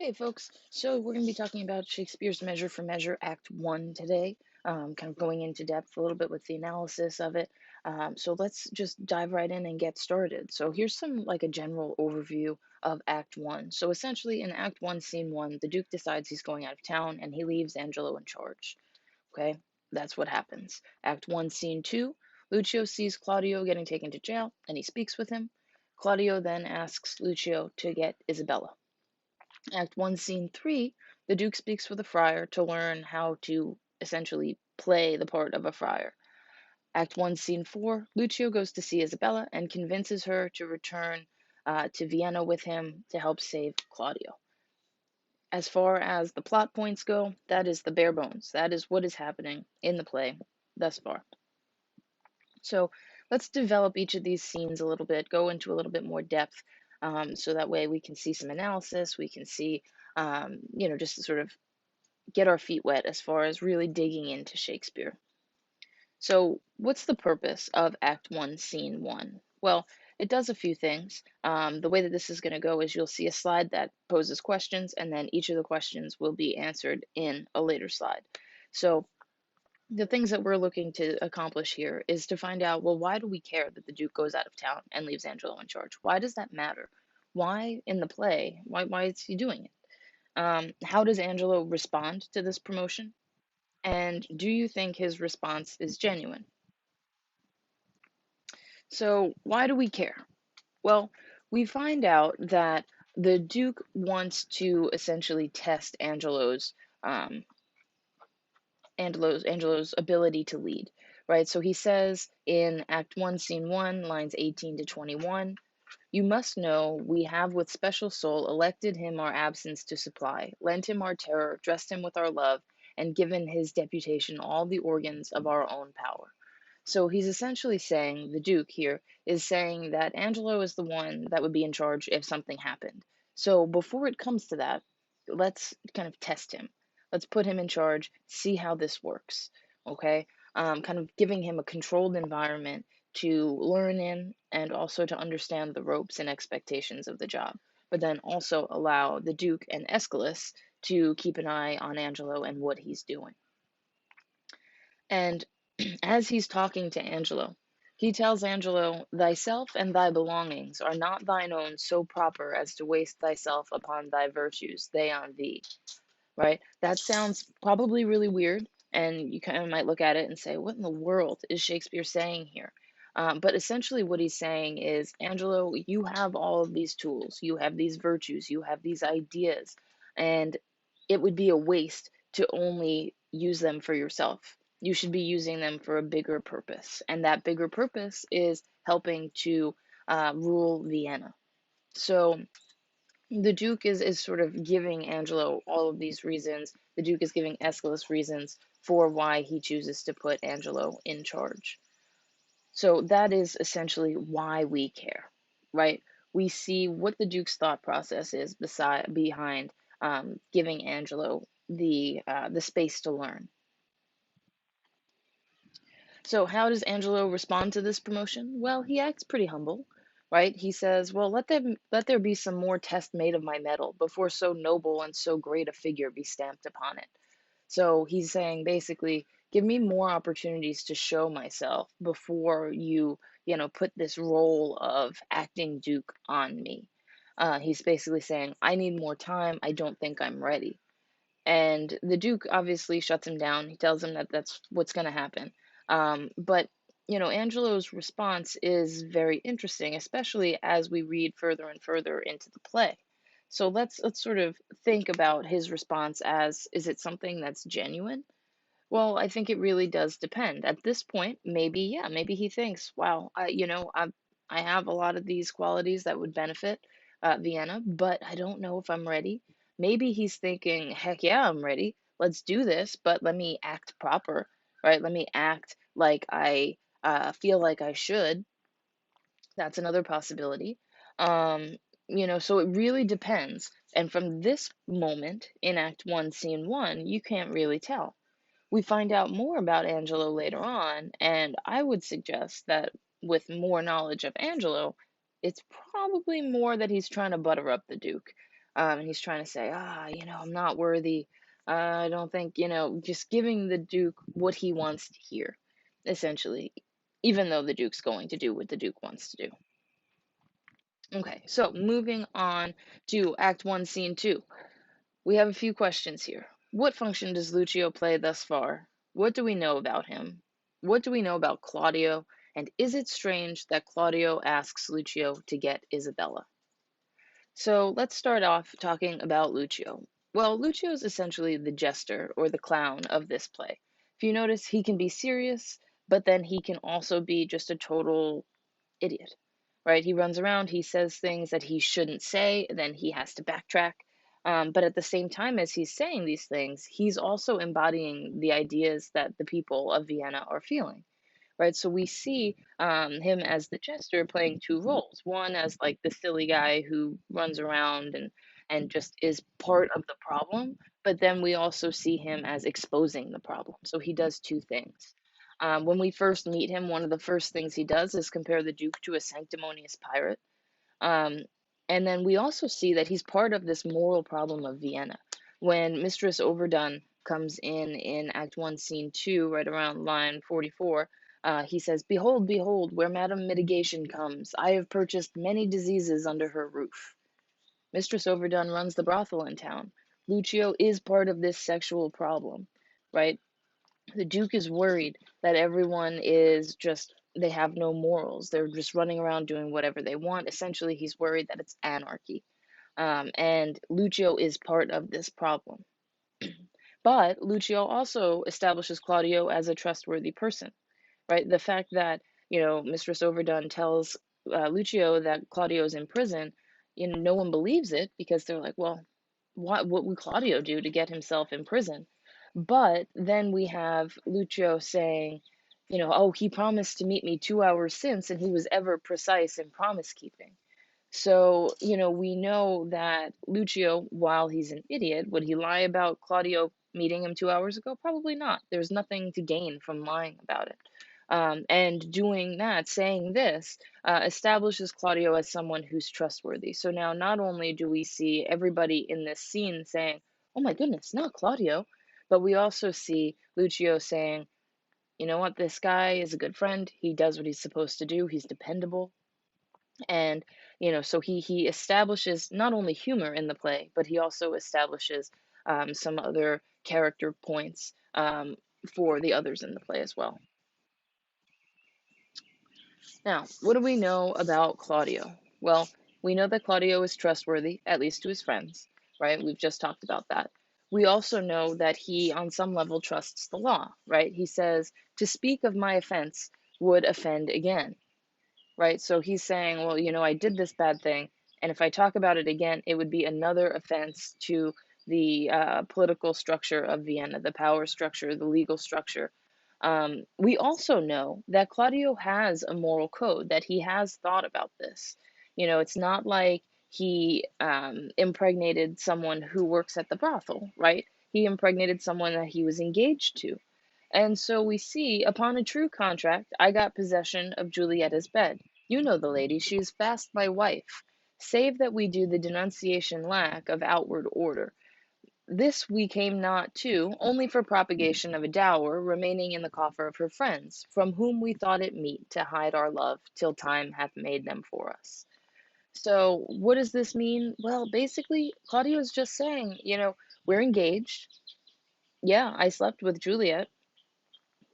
Hey folks, so we're going to be talking about Shakespeare's Measure for Measure, Act 1 today, kind of going into depth a little bit with the analysis of it. So let's just dive right in and get started. So here's some like a general overview of Act 1. So essentially in Act 1, Scene 1, the Duke decides he's going out of town and he leaves Angelo in charge. Okay, that's what happens. Act 1, Scene 2, Lucio sees Claudio getting taken to jail and he speaks with him. Claudio then asks Lucio to get Isabella. Act 1, Scene 3, the Duke speaks with a friar to learn how to essentially play the part of a friar. Act 1, Scene 4, Lucio goes to see Isabella and convinces her to return to Vienna with him to help save Claudio. As far as the plot points go, that is the bare bones. That is what is happening in the play thus far. So let's develop each of these scenes a little bit, go into a little bit more depth, so that way we can see some analysis, we can see, just to sort of get our feet wet as far as really digging into Shakespeare. So, what's the purpose of Act 1, Scene 1? Well, it does a few things. The way that this is going to go is you'll see a slide that poses questions, and then each of the questions will be answered in a later slide. So, the things that we're looking to accomplish here is to find out, well, why do we care that the Duke goes out of town and leaves Angelo in charge? Why does that matter? Why in the play? Why is he doing it? How does Angelo respond to this promotion? And do you think his response is genuine? So, why do we care? Well, we find out that the Duke wants to essentially test um, Angelo's ability to lead, right? So he says in Act 1, Scene 1, lines 18 to 21, you must know we have with special soul elected him our absence to supply, lent him our terror, dressed him with our love, and given his deputation all the organs of our own power. So he's essentially saying, the Duke here is saying that Angelo is the one that would be in charge if something happened. So before it comes to that, let's kind of test him. Let's put him in charge, see how this works. Okay? Kind of giving him a controlled environment to learn in and also to understand the ropes and expectations of the job, but then also allow the Duke and Aeschylus to keep an eye on Angelo and what he's doing. And as he's talking to Angelo, he tells Angelo, thyself and thy belongings are not thine own so proper as to waste thyself upon thy virtues, they on thee, right? That sounds probably really weird, and you kind of might look at it and say, what in the world is Shakespeare saying here? But essentially, what he's saying is, Angelo, you have all of these tools, you have these virtues, you have these ideas, and it would be a waste to only use them for yourself. You should be using them for a bigger purpose, and that bigger purpose is helping to rule Vienna. So the Duke is sort of giving Angelo all of these reasons. The Duke is giving Aeschylus reasons for why he chooses to put Angelo in charge. So that is essentially why we care, right? We see what the Duke's thought process is behind giving Angelo the space to learn. So how does Angelo respond to this promotion? Well, he acts pretty humble, right? He says, "Well, let there be some more test made of my metal before so noble and so great a figure be stamped upon it." So he's saying basically, give me more opportunities to show myself before you put this role of acting Duke on me. He's basically saying, I need more time. I don't think I'm ready. And the Duke obviously shuts him down. He tells him that that's what's going to happen. But Angelo's response is very interesting, especially as we read further and further into the play. So let's sort of think about his response as, is it something that's genuine? Well, I think it really does depend. At this point, maybe, yeah, maybe he thinks, wow, I have a lot of these qualities that would benefit Vienna, but I don't know if I'm ready. Maybe he's thinking, heck yeah, I'm ready. Let's do this, but let me act proper, right? Let me act like I feel like I should. That's another possibility. So it really depends. And from this moment in Act 1, Scene 1, you can't really tell. We find out more about Angelo later on, and I would suggest that with more knowledge of Angelo, it's probably more that he's trying to butter up the Duke. And he's trying to say, I'm not worthy. I don't think, just giving the Duke what he wants to hear, essentially, even though the Duke's going to do what the Duke wants to do. Okay, so moving on to Act 1, Scene 2. We have a few questions here. What function does Lucio play thus far? What do we know about him? What do we know about Claudio? And is it strange that Claudio asks Lucio to get Isabella? So let's start off talking about Lucio. Well, Lucio is essentially the jester or the clown of this play. If you notice, he can be serious, but then he can also be just a total idiot, right? He runs around, he says things that he shouldn't say, then he has to backtrack. But at the same time as he's saying these things, he's also embodying the ideas that the people of Vienna are feeling, right? So we see him as the jester playing two roles. One as like the silly guy who runs around and just is part of the problem, but then we also see him as exposing the problem. So he does two things. When we first meet him, one of the first things he does is compare the Duke to a sanctimonious pirate. Um, and then we also see that he's part of this moral problem of Vienna. When Mistress Overdone comes in Act 1, Scene 2, right around line 44, he says, "Behold, behold, where Madam Mitigation comes. I have purchased many diseases under her roof." Mistress Overdone runs the brothel in town. Lucio is part of this sexual problem, right? The Duke is worried that everyone is just, they have no morals. They're just running around doing whatever they want. Essentially, he's worried that it's anarchy. And Lucio is part of this problem. But Lucio also establishes Claudio as a trustworthy person, right? The fact that, Mistress Overdone tells Lucio that Claudio is in prison, no one believes it because they're like, well, what would Claudio do to get himself in prison? But then we have Lucio saying, oh, he promised to meet me 2 hours since, and he was ever precise in promise keeping. So, we know that Lucio, while he's an idiot, would he lie about Claudio meeting him 2 hours ago? Probably not. There's nothing to gain from lying about it. And doing that, saying this, establishes Claudio as someone who's trustworthy. So now not only do we see everybody in this scene saying, oh my goodness, not Claudio, but we also see Lucio saying, you know what, this guy is a good friend. He does what he's supposed to do. He's dependable. And, so he establishes not only humor in the play, but he also establishes some other character points for the others in the play as well. Now, what do we know about Claudio? Well, we know that Claudio is trustworthy, at least to his friends, right? We've just talked about that. We also know that he, on some level, trusts the law, right? He says, to speak of my offense would offend again, right? So he's saying, well, I did this bad thing, and if I talk about it again, it would be another offense to the political structure of Vienna, the power structure, the legal structure. We also know that Claudio has a moral code, that he has thought about this. It's not like he impregnated someone who works at the brothel, right? He impregnated someone that he was engaged to. And so we see, upon a true contract, I got possession of Julietta's bed. You know the lady, she is fast my wife. Save that we do the denunciation lack of outward order. This we came not to, only for propagation of a dower remaining in the coffer of her friends, from whom we thought it meet to hide our love till time hath made them for us. So, what does this mean? Well, basically, Claudio is just saying, we're engaged. Yeah, I slept with Juliet,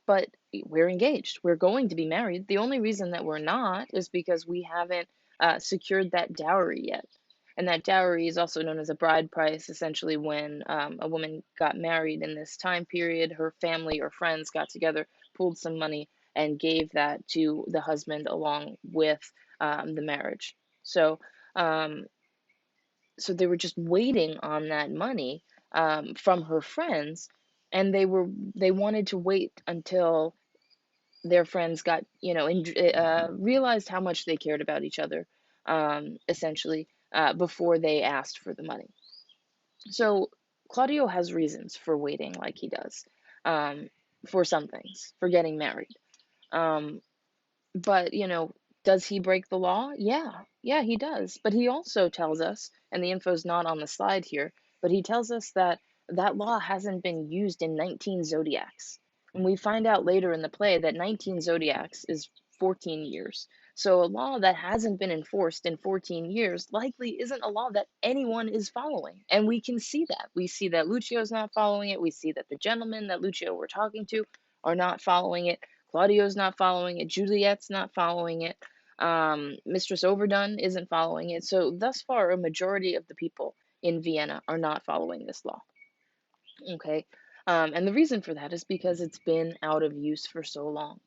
but we're engaged. We're going to be married. The only reason that we're not is because we haven't secured that dowry yet. And that dowry is also known as a bride price. Essentially, when a woman got married in this time period, her family or friends got together, pooled some money, and gave that to the husband along with the marriage. So, um, so they were just waiting on that money from her friends, and they wanted to wait until their friends got, realized how much they cared about each other, essentially, before they asked for the money. So Claudio has reasons for waiting like he does, for some things, for getting married. Um, but, Does he break the law? Yeah, he does. But he also tells us, and the info's not on the slide here, but he tells us that that law hasn't been used in 19 zodiacs. And we find out later in the play that 19 zodiacs is 14 years. So a law that hasn't been enforced in 14 years likely isn't a law that anyone is following. And we can see that. We see that Lucio's not following it. We see that the gentlemen that Lucio were talking to are not following it. Claudio's not following it. Juliet's not following it. Mistress Overdone isn't following it. So thus far, a majority of the people in Vienna are not following this law. Okay. And the reason for that is because it's been out of use for so long.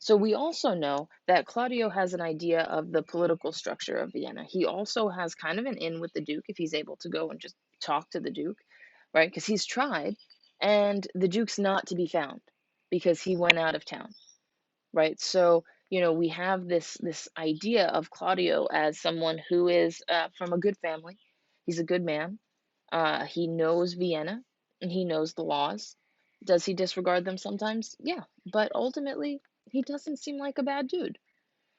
So we also know that Claudio has an idea of the political structure of Vienna. He also has kind of an in with the Duke if he's able to go and just talk to the Duke, right? Because he's tried, and the Duke's not to be found because he went out of town, right? So, we have this idea of Claudio as someone who is from a good family. He's a good man. He knows Vienna and he knows the laws. Does he disregard them sometimes? Yeah, but ultimately, he doesn't seem like a bad dude.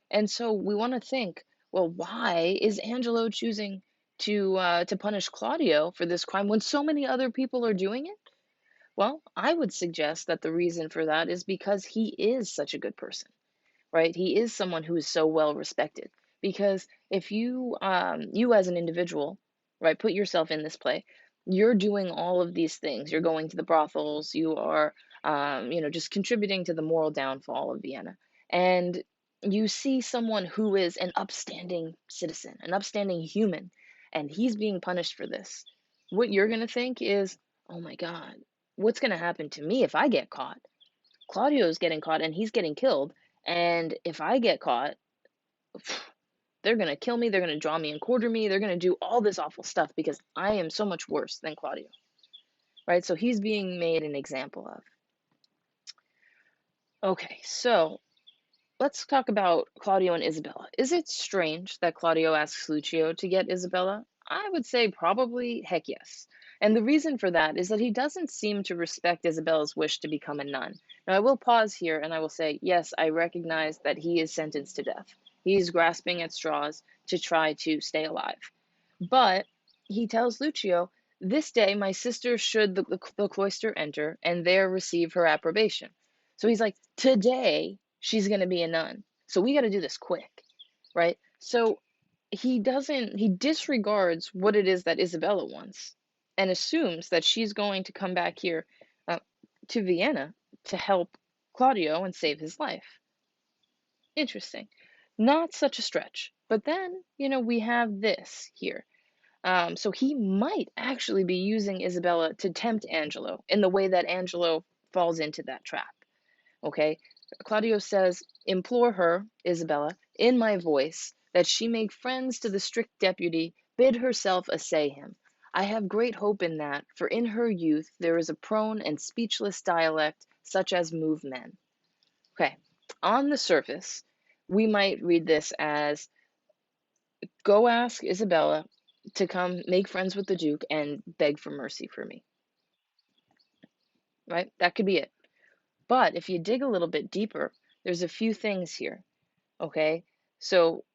And so we want to think, well, why is Angelo choosing to punish Claudio for this crime when so many other people are doing it? Well, I would suggest that the reason for that is because he is such a good person, right? He is someone who is so well respected. Because if you as an individual, right, put yourself in this play, you're doing all of these things. You're going to the brothels. You are, just contributing to the moral downfall of Vienna. And you see someone who is an upstanding citizen, an upstanding human, and he's being punished for this. What you're going to think is, oh my God, what's going to happen to me if I get caught? Claudio's getting caught and he's getting killed. And if I get caught, they're going to kill me. They're going to draw me and quarter me. They're going to do all this awful stuff because I am so much worse than Claudio, right? So he's being made an example of. Okay, so let's talk about Claudio and Isabella. Is it strange that Claudio asks Lucio to get Isabella? I would say probably heck yes. And the reason for that is that he doesn't seem to respect Isabella's wish to become a nun. Now, I will pause here and I will say, yes, I recognize that he is sentenced to death. He's grasping at straws to try to stay alive. But he tells Lucio, this day my sister should the cloister enter and there receive her approbation. So he's like, today she's going to be a nun. So we got to do this quick, right? So he disregards what it is that Isabella wants and assumes that she's going to come back here uh, to Vienna to help Claudio and save his life. Interesting. Not such a stretch. But then, we have this here. So he might actually be using Isabella to tempt Angelo in the way that Angelo falls into that trap. Okay? Claudio says, implore her, Isabella, in my voice, that she make friends to the strict deputy, bid herself assay him. I have great hope in that, for in her youth there is a prone and speechless dialect such as move men. Okay, on the surface, we might read this as, go ask Isabella to come make friends with the Duke and beg for mercy for me. Right? That could be it. But if you dig a little bit deeper, there's a few things here. Okay? So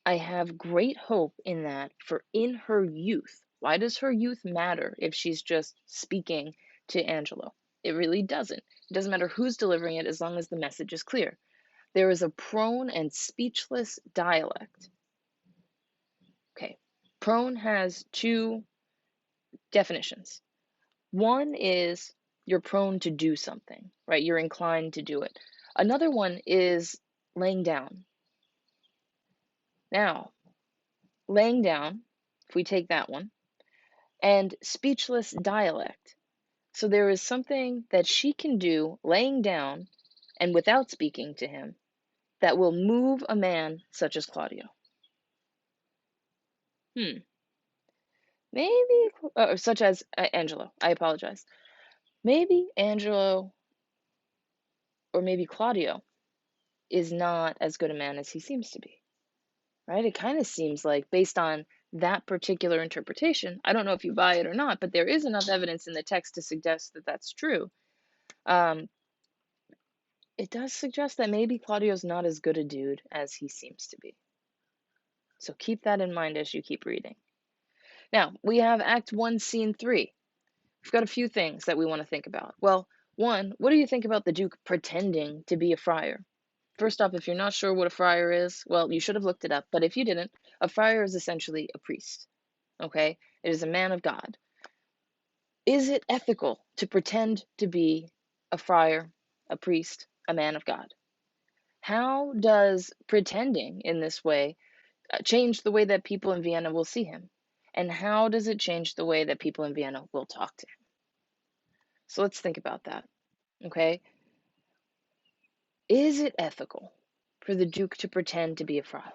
I have great hope in that for in her youth. Why does her youth matter if she's just speaking to Angelo? It really doesn't. It doesn't matter who's delivering it as long as the message is clear. There is a prone and speechless dialect. Okay. Prone has two definitions. One is you're prone to do something, right? You're inclined to do it. Another one is laying down. Now, laying down, if we take that one, and speechless dialect. So there is something that she can do laying down and without speaking to him that will move a man such as Claudio. Maybe, such as Angelo. I apologize. Maybe Angelo or maybe Claudio is not as good a man as he seems to be, right? It kind of seems like, based on that particular interpretation, I don't know if you buy it or not, but there is enough evidence in the text to suggest that that's true. it does suggest that maybe Claudio's not as good a dude as he seems to be. So keep that in mind as you keep reading. Now, we have Act 1, Scene 3. We've got a few things that we want to think about. Well, one, what do you think about the Duke pretending to be a friar? First off, if you're not sure what a friar is, well, you should have looked it up. But if you didn't, a friar is essentially a priest. Okay? It is a man of God. Is it ethical to pretend to be a friar, a priest, a man of God? How does pretending in this way change the way that people in Vienna will see him? And how does it change the way that people in Vienna will talk to him? So let's think about that. Okay? Is it ethical for the Duke to pretend to be a friar?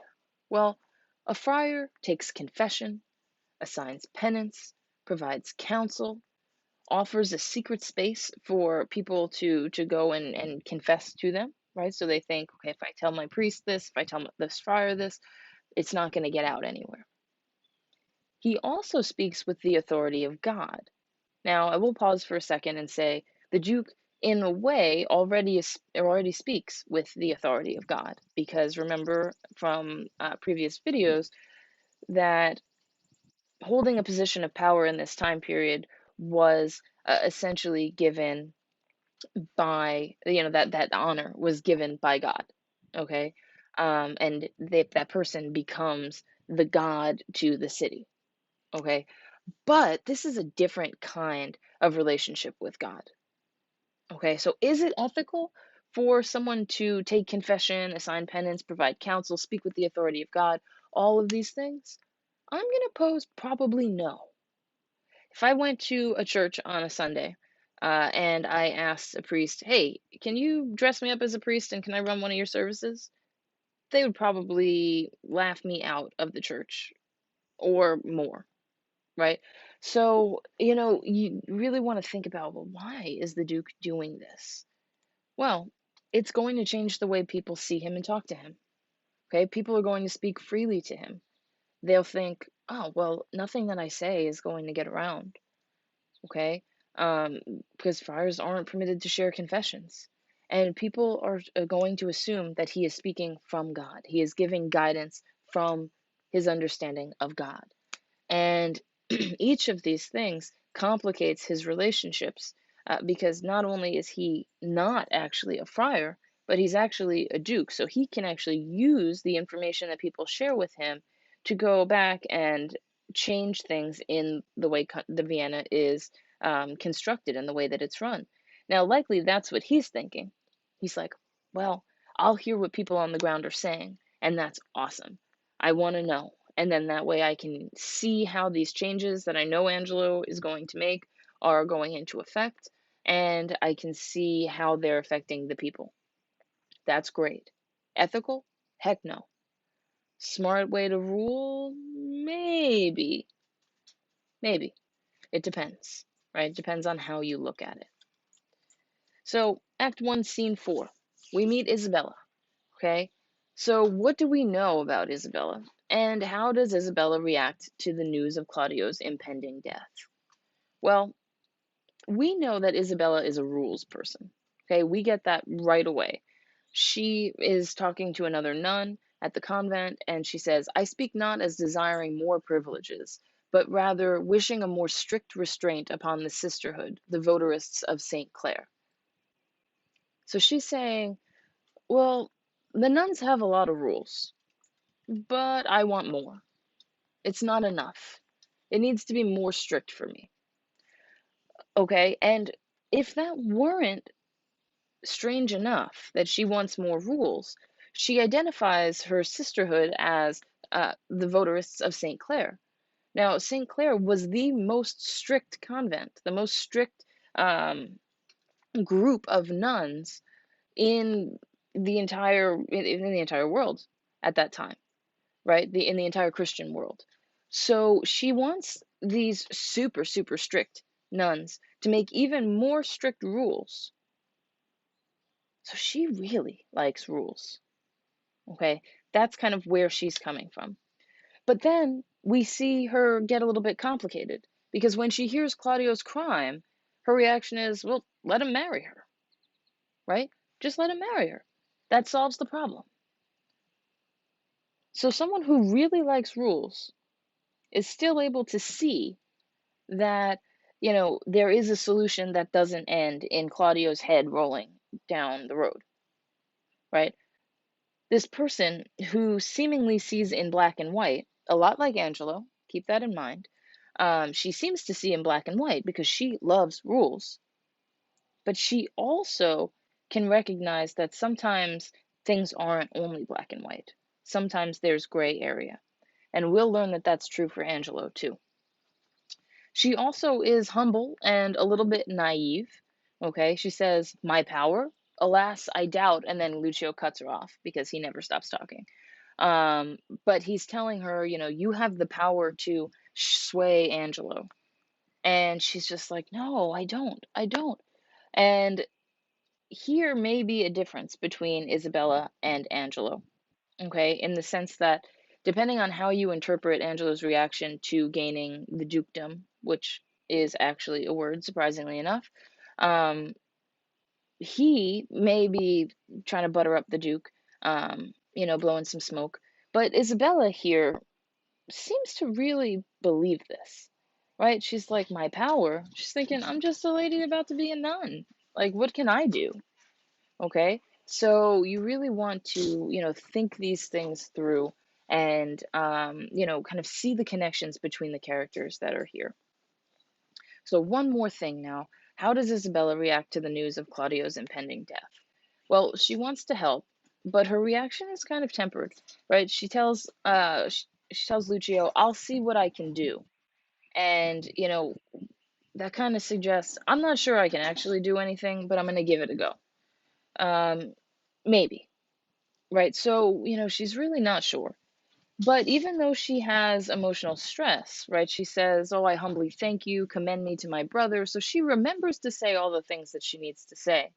Well, a friar takes confession, assigns penance, provides counsel, offers a secret space for people to go and confess to them, right? So they think, okay, if I tell my priest this, if I tell this friar this, it's not going to get out anywhere. He also speaks with the authority of God. Now, I will pause for a second and say the Duke, in a way, already speaks with the authority of God, because remember from previous videos that holding a position of power in this time period was essentially given by, that honor was given by God. Okay. And that person becomes the God to the city. Okay. But this is a different kind of relationship with God. Okay. So is it ethical for someone to take confession, assign penance, provide counsel, speak with the authority of God, all of these things? I'm going to pose probably no. If I went to a church on a Sunday and I asked a priest, hey, can you dress me up as a priest and can I run one of your services? They would probably laugh me out of the church or more, right? So, you really want to think about, well, why is the Duke doing this? Well, it's going to change the way people see him and talk to him. Okay, people are going to speak freely to him. They'll think, oh, well, nothing that I say is going to get around. Okay? Um, because friars aren't permitted to share confessions. And people are going to assume that he is speaking from God. He is giving guidance from his understanding of God. And each of these things complicates his relationships because not only is he not actually a friar, but he's actually a duke. So he can actually use the information that people share with him to go back and change things in the way the Vienna is constructed and the way that it's run. Now, likely that's what he's thinking. He's like, well, I'll hear what people on the ground are saying, and that's awesome. I want to know. And then that way I can see how these changes that I know Angelo is going to make are going into effect, and I can see how they're affecting the people. That's great. Ethical? Heck no. Smart way to rule? Maybe. Maybe. It depends, right? It depends on how you look at it. So, Act 1, Scene 4. We meet Isabella, okay? So, what do we know about Isabella? And how does Isabella react to the news of Claudio's impending death? Well, we know that Isabella is a rules person. Okay, we get that right away. She is talking to another nun at the convent, and she says, I speak not as desiring more privileges, but rather wishing a more strict restraint upon the sisterhood, the votarists of St. Clare. So she's saying, well, the nuns have a lot of rules, but I want more. It's not enough. It needs to be more strict for me. Okay, and if that weren't strange enough that she wants more rules, she identifies her sisterhood as the votarists of St. Clare. Now, St. Clare was the most strict convent, the most strict group of nuns in the entire world at that time, right? In the entire Christian world. So she wants these super, super strict nuns to make even more strict rules. So she really likes rules. Okay, that's kind of where she's coming from. But then we see her get a little bit complicated because when she hears Claudio's crime, her reaction is, well, let him marry her, right? Just let him marry her. That solves the problem. So someone who really likes rules is still able to see that, there is a solution that doesn't end in Claudio's head rolling down the road, right? This person who seemingly sees in black and white, a lot like Angelo, keep that in mind. She seems to see in black and white because she loves rules, but she also can recognize that sometimes things aren't only black and white. Sometimes there's gray area. And we'll learn that that's true for Angelo too. She also is humble and a little bit naive. Okay, she says, "My power? Alas, I doubt." And then Lucio cuts her off because he never stops talking. But he's telling her, you have the power to sway Angelo. And she's just like, "No, I don't. I don't." And here may be a difference between Isabella and Angelo, okay, in the sense that depending on how you interpret Angelo's reaction to gaining the dukedom, which is actually a word, surprisingly enough, um, he may be trying to butter up the Duke, blowing some smoke. But Isabella here seems to really believe this, right? She's like, "My power." She's thinking, "I'm just a lady about to be a nun. Like, what can I do?" Okay. So you really want to, think these things through and, kind of see the connections between the characters that are here. So, one more thing now. How does Isabella react to the news of Claudio's impending death? Well, she wants to help, but her reaction is kind of tempered, right? She tells Lucio, "I'll see what I can do." And, that kind of suggests, "I'm not sure I can actually do anything, but I'm going to give it a go." Um, Maybe. Right. So, she's really not sure. But even though she has emotional stress, right, she says, "Oh, I humbly thank you, commend me to my brother." So she remembers to say all the things that she needs to say,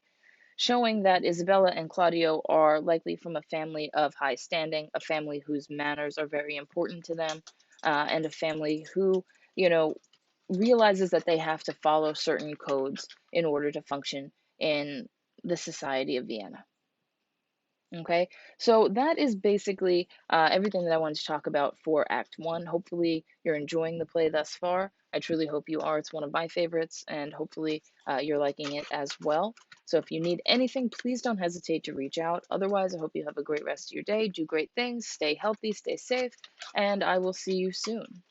showing that Isabella and Claudio are likely from a family of high standing, a family whose manners are very important to them, and a family who, you know, realizes that they have to follow certain codes in order to function in the society of Vienna. Okay, so that is basically everything that I wanted to talk about for Act 1. Hopefully, you're enjoying the play thus far. I truly hope you are. It's one of my favorites, and hopefully, you're liking it as well. So, if you need anything, please don't hesitate to reach out. Otherwise, I hope you have a great rest of your day. Do great things, stay healthy, stay safe, and I will see you soon.